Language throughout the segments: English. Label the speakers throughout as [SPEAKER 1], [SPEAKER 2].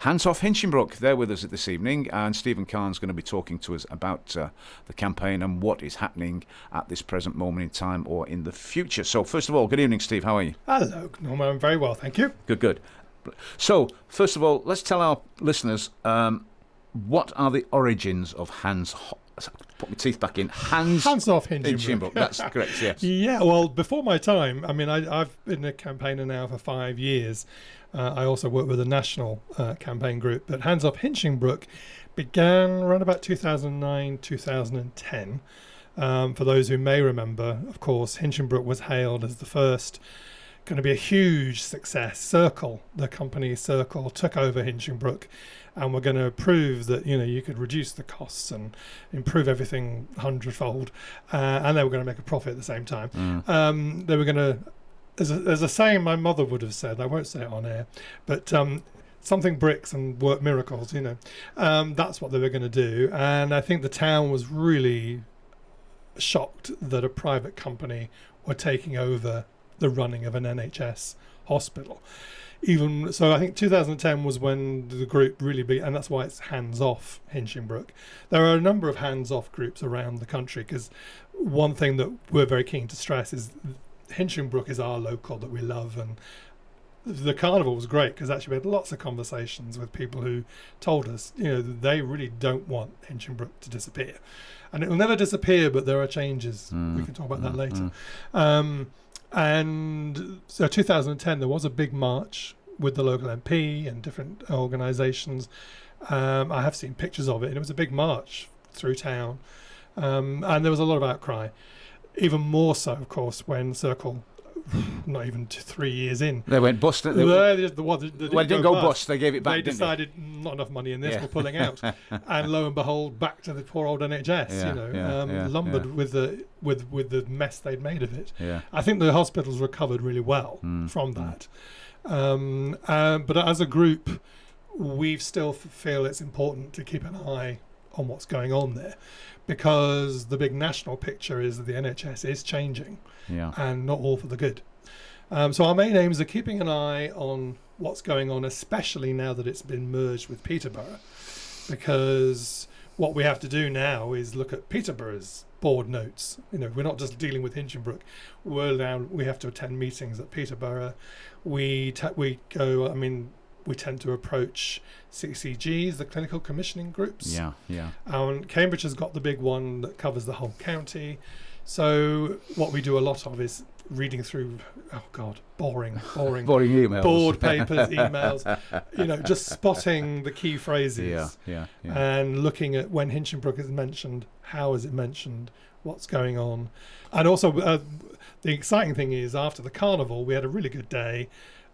[SPEAKER 1] Hands Off Hinchinbrook. They're with us this evening, and Stephen Carne's going to be talking to us about the campaign and what is happening at this present moment in time or in the future. So, first of all, good evening, Steve. How are you?
[SPEAKER 2] Hello, Norman. I'm very well, thank you.
[SPEAKER 1] Good. So, first of all, let's tell our listeners what are the origins of put my teeth back in. Hands
[SPEAKER 2] Off Hinchinbrook.
[SPEAKER 1] That's correct, yes.
[SPEAKER 2] Yeah, well, before my time, I mean, I've been a campaigner now for 5 years. I also work with a national campaign group, but Hands Off Hinchinbrook began around about 2009, 2010. For those who may remember, of course, Hinchinbrook was hailed as the first, going to be a huge success. Circle, the company Circle, took over Hinchinbrook, and we're going to prove that you could reduce the costs and improve everything 100-fold, and they were going to make a profit at the same time. They were going to, there's a saying my mother would have said, I won't say it on air, but something bricks and work miracles. That's what they were going to do, and I think the town was really shocked that a private company were taking over the running of an NHS hospital. Even so, I think 2010 was when the group really began, and that's why it's Hands Off Hinchinbrook. There are a number of hands-off groups around the country, because one thing that we're very keen to stress is Hinchinbrook is our local that we love, and the carnival was great because actually we had lots of conversations with people who told us, they really don't want Hinchinbrook to disappear, and it will never disappear, but there are changes. We can talk about that later. And so 2010, there was a big march with the local MP and different organisations. I have seen pictures of it, and it was a big march through town. And there was a lot of outcry. Even more so, of course, when Circle, not even 3 years in,
[SPEAKER 1] they went bust. They didn't go bust. They gave it back.
[SPEAKER 2] They decided not enough money in this. We're pulling out, and lo and behold, back to the poor old NHS. Lumbered with the mess they'd made of it. Yeah. I think the hospitals recovered really well from that. But as a group, we still feel it's important to keep an eye on what's going on there, because the big national picture is that the NHS is changing, and not all for the good. So our main aims are keeping an eye on what's going on, especially now that it's been merged with Peterborough, because what we have to do now is look at Peterborough's board notes. We're not just dealing with Hinchinbrook. We have to attend meetings at Peterborough. We tend to approach CCGs, the clinical commissioning groups. Cambridge has got the big one that covers the whole county. So what we do a lot of is reading through, boring
[SPEAKER 1] emails,
[SPEAKER 2] board papers, emails, just spotting the key phrases, and looking at when Hinchinbrook is mentioned, how is it mentioned, what's going on. And also the exciting thing is, after the carnival, we had a really good day,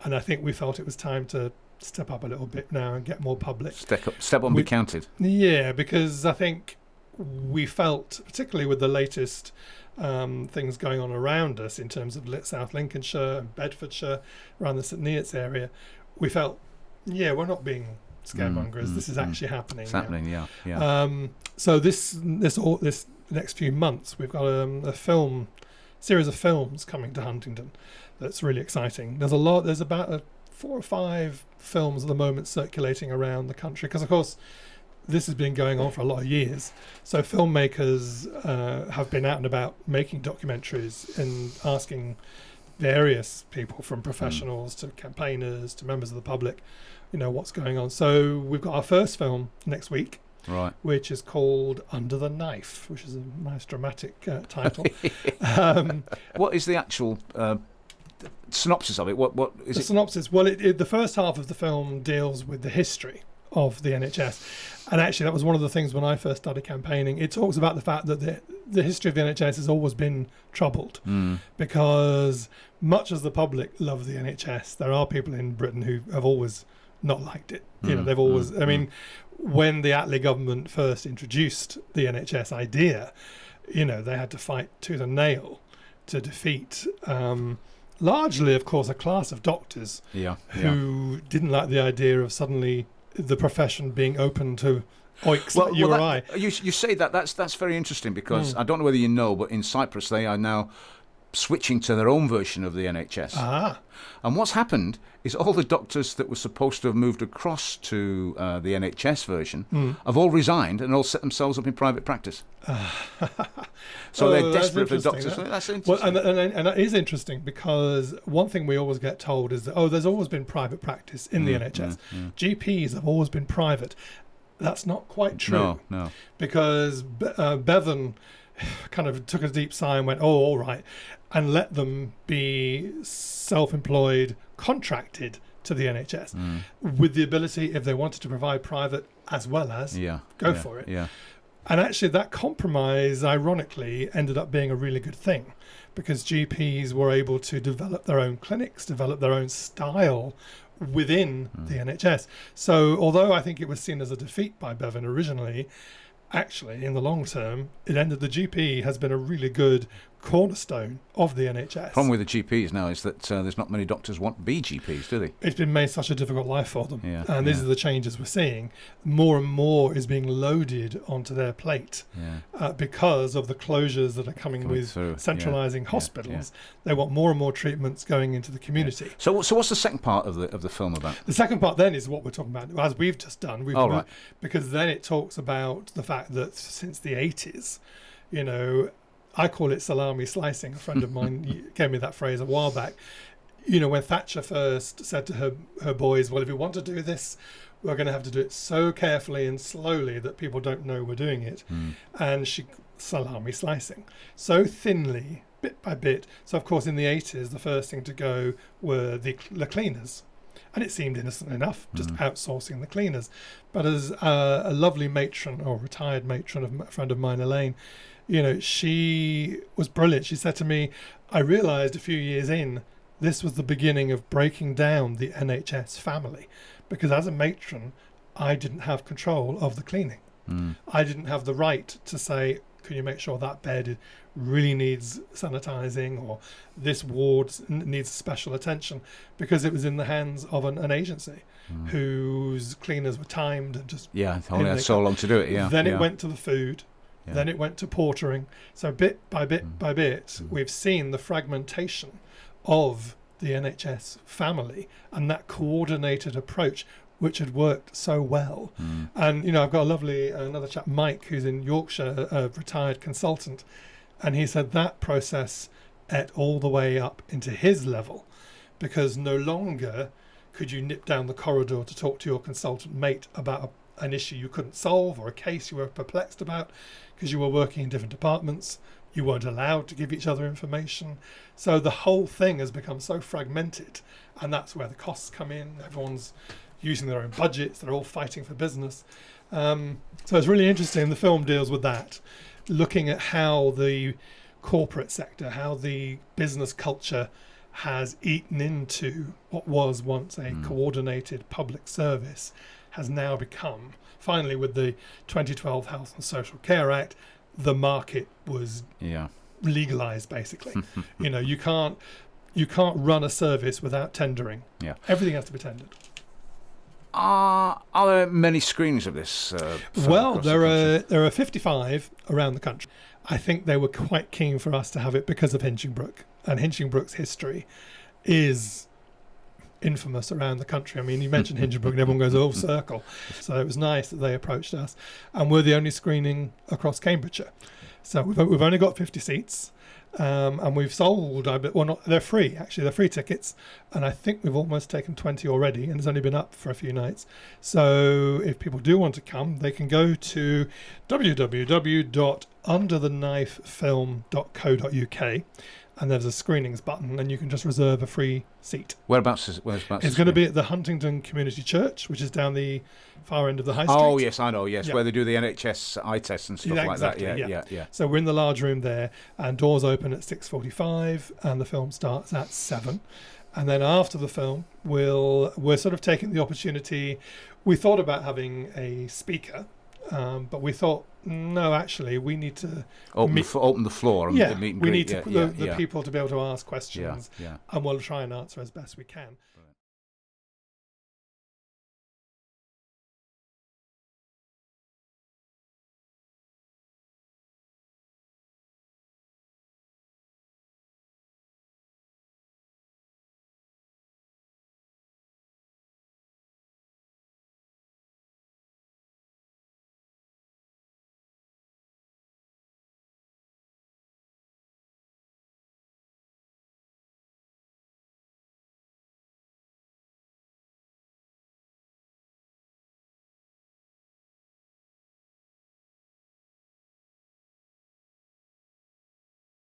[SPEAKER 2] and I think we felt it was time to step up a little bit now and get more public.
[SPEAKER 1] Step up and be counted.
[SPEAKER 2] Yeah, because I think we felt, particularly with the latest things going on around us in terms of South Lincolnshire and Bedfordshire, around the St Neots area, we felt, we're not being scaremongers. This is actually happening.
[SPEAKER 1] It's happening,
[SPEAKER 2] So this next few months, we've got a series of films coming to Huntingdon that's really exciting. There's about 4 or 5 films at the moment circulating around the country, because of course this has been going on for a lot of years. So filmmakers have been out and about making documentaries and asking various people, from professionals to campaigners to members of the public, what's going on. So we've got our first film next week, which is called Under the Knife, which is a nice dramatic title.
[SPEAKER 1] What is the actual synopsis of it? What is the
[SPEAKER 2] synopsis? Well, the first half of the film deals with the history of the NHS, and actually that was one of the things when I first started campaigning. It talks about the fact that the history of the NHS has always been troubled, because much as the public love the NHS, there are people in Britain who have always not liked it. They've always, when the Attlee government first introduced the NHS idea, they had to fight tooth and nail to defeat largely, of course, a class of doctors who didn't like the idea of suddenly the profession being open to oiks like you or I.
[SPEAKER 1] You say that's very interesting, because I don't know whether you know, but in Cyprus they are now switching to their own version of the NHS. And what's happened is all the doctors that were supposed to have moved across to the NHS version have all resigned and all set themselves up in private practice. So they're desperate for doctors. That's interesting.
[SPEAKER 2] Well, and that is interesting, because one thing we always get told is that, there's always been private practice in the NHS. GPs have always been private. That's not quite true.
[SPEAKER 1] No.
[SPEAKER 2] Because Bevan kind of took a deep sigh and went, all right, and let them be self-employed, contracted to the NHS, with the ability, if they wanted to provide private as well as, go for it.
[SPEAKER 1] Yeah.
[SPEAKER 2] And actually that compromise, ironically, ended up being a really good thing, because GPs were able to develop their own clinics, develop their own style within the NHS. So although I think it was seen as a defeat by Bevan originally, actually in the long term, the GP has been a really good cornerstone of the NHS.
[SPEAKER 1] The problem with the GPs now is that there's not many doctors want to be GPs, do they?
[SPEAKER 2] It's been made such a difficult life for them.
[SPEAKER 1] Yeah,
[SPEAKER 2] These are the changes we're seeing. More and more is being loaded onto their plate because of the closures that are coming with centralising hospitals. They want more and more treatments going into the community.
[SPEAKER 1] So what's the second part of the film about?
[SPEAKER 2] The second part then is what we're talking about, as we've just done. Because then it talks about the fact that since the 80s, I call it salami slicing. A friend of mine gave me that phrase a while back. When Thatcher first said to her boys, well, if we want to do this, we're going to have to do it so carefully and slowly that people don't know we're doing it. And she salami slicing so thinly, bit by bit. So, of course, in the 80s, the first thing to go were the cleaners. And it seemed innocent enough, just outsourcing the cleaners. But as a lovely matron, or retired matron, a friend of mine, Elaine, she was brilliant. She said to me, I realised a few years in, this was the beginning of breaking down the NHS family, because as a matron, I didn't have control of the cleaning. I didn't have the right to say, can you make sure that bed really needs sanitising, or this ward needs special attention, because it was in the hands of an agency whose cleaners were timed and just...
[SPEAKER 1] only had so long to do it,
[SPEAKER 2] Then it went to the food. Then it went to portering. So bit by bit by bit, we've seen the fragmentation of the NHS family and that coordinated approach, which had worked so well. And, I've got another chap, Mike, who's in Yorkshire, a retired consultant, and he said that process ate all the way up into his level, because no longer could you nip down the corridor to talk to your consultant mate about an issue you couldn't solve or a case you were perplexed about, because you were working in different departments. You weren't allowed to give each other information. So the whole thing has become so fragmented, and that's where the costs come in. Everyone's using their own budgets. They're all fighting for business. So it's really interesting. The film deals with that, looking at how the corporate sector, how the business culture has eaten into what was once a coordinated public service, has now become, finally with the 2012 Health and Social Care Act, the market was legalised, basically. You can't run a service without tendering. Everything has to be tendered.
[SPEAKER 1] Are there many screenings of this?
[SPEAKER 2] Well, there are 55 around the country. I think they were quite keen for us to have it because of Hinchingbrook, and Hinchingbrook's history is infamous around the country. I mean, you mentioned Hinchingbrook and everyone goes, oh, circle. So it was nice that they approached us, and we're the only screening across Cambridgeshire. So we've only got 50 seats, and we've sold, they're free, actually, they're free tickets, and I think we've almost taken 20 already, and it's only been up for a few nights. So if people do want to come, they can go to www.underthenifefilm.co.uk, and there's a screenings button, and you can just reserve a free seat.
[SPEAKER 1] Whereabouts it's
[SPEAKER 2] going to be at the Huntingdon Community Church, which is down the far end of the high street.
[SPEAKER 1] Oh, yes, I know, where they do the NHS eye tests and stuff like that. Yeah.
[SPEAKER 2] So we're in the large room there, and doors open at 6:45, and the film starts at 7. And then after the film, we're sort of taking the opportunity. We thought about having a speaker, but we thought, no, actually, we need to
[SPEAKER 1] open the floor and meet and greet.
[SPEAKER 2] We need the people to be able to ask questions, and we'll try and answer as best we can.